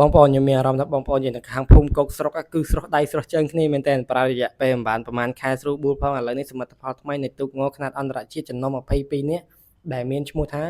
បងប្អូនខ្ញុំមានអារម្មណ៍ថាបងប្អូនយើងនៅខាងភូមិកុកស្រុកគឺស្រស់ដៃស្រស់ជើងគ្នាមែនទែនប្រើរយៈពេលប្រហែលខែស្រួលបួលផងឥឡូវនេះសមិទ្ធផលថ្មីនៃទូកងខ្នាតអន្តរជាតិចំណុះ22នាក់ដែលមានឈ្មោះថា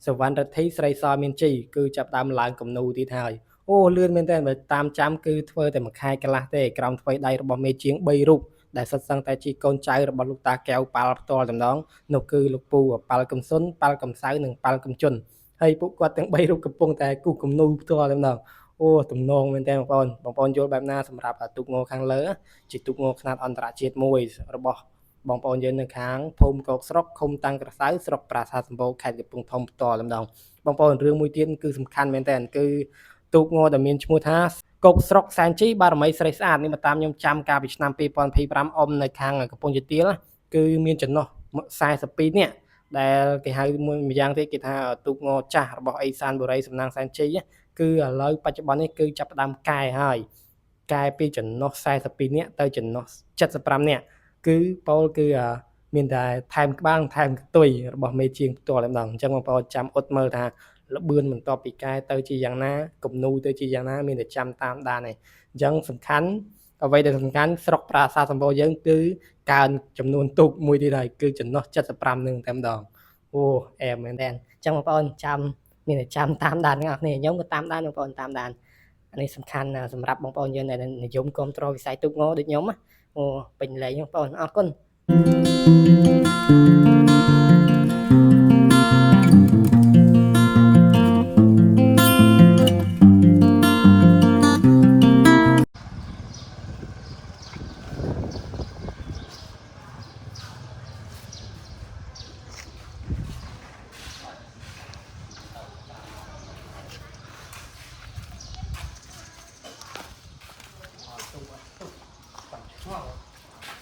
សវណ្ណរិទ្ធីស្រីសមានជ័យគឺចាប់ដើមឡើងគំនូទៀតហើយអូលឿនមែនទែនបើតាមចាំគឺធ្វើតែមួយខែកន្លះទេក្រោមថ្វីដៃរបស់មេជាង3រូបដែលសិតសឹងតែជាកូនចៅរបស់លោកតាកែវប៉ាល់ផ្ទាល់តែម្ដងនោះគឺលោកពូប៉ាល់កំសុនប៉ាល់កំសៅនិងប៉ាល់កំជុនហើយពួកគាត់ទាំង3រូបកំពុងតែគូសគំនូផ្ទាល់តែម្ដងអូទំនងមែនតើបងប្អូនយល់បែបណាសម្រាប់ទូកងខាងលើជាទូកងខ្នាតអន្តរជាតិមួយរបស់បងប្អូនយើងនៅខាងភូមិកោកស្រុកឃុំតាំងក្រសៅស្រុកប្រាសាទសម្បូរខេត្តកំពង់ធំផ្ទាល់តែម្ដងបងប្អូនរឿងមួយទៀតគឺសំខាន់មែនតើគឺទូកងដែលមានឈ្មោះថាកុកស្រុកសែនជីបារមីស្រីស្អាតនេះមកតាមខ្ញុំចាំកាលពីឆ្នាំ2025អមនៅខាងកំពង់ជាទៀលគឺមានចំណុះ42នាក់ដែលគេហៅមួយម្យ៉ាងទៀតគេថាទូកងចាស់របស់អេសានបុរីសំណាងសែនជ័យគឺឥឡូវបច្ចុប្បន្ននេះគឺចាប់ផ្ដើមកែហើយកែពីចំណុះ42នាក់ទៅចំណុះ75នាក់គឺពោលគឺមានតែថែមក្បាលថែមកតុយរបស់មេជាងផ្ទាល់តែម្ដងអញ្ចឹងបងប្អូនចាំអត់មើលថាលបឿនបន្ទាប់ពីកែទៅជាយ៉ាងណាគំនូទៅជាយ៉ាងណាមានតែចាំតាមដានឯងអញ្ចឹងសំខាន់អ្វីដែលសំខាន់ស្រុកប្រាសាទសម្បូរយើងគឺកើនចំនួនទូកមួយទៀតហើយគឺចំណុះ75នឹងតែម្ដងអូអែមមែនតើអញ្ចឹងបងប្អូនចាំមានតែចាំតាមដានទាំងអស់គ្នាខ្ញុំក៏តាមដានបងប្អូនតាមដានអានេះសំខាន់សម្រាប់បងប្អូនយើងដែលនិយមគ្រប់គ្រងវិស័យទូកងដូចខ្ញុំអូពេញលេងបងប្អូនអរគុណ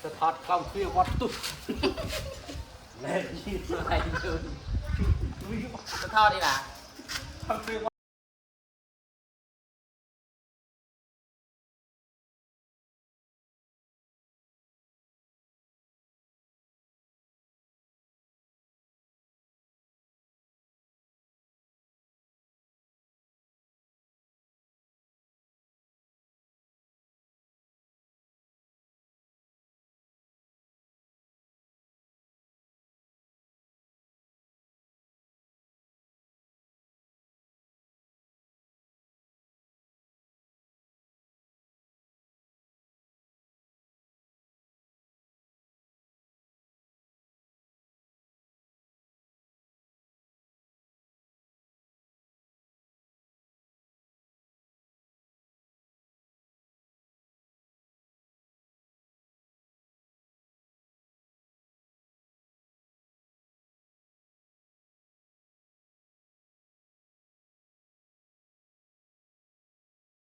จะทอดกล้องเพื่อวัดตุ๊ดเล่นยี่อะไรเดินจะทอดดีล่ะ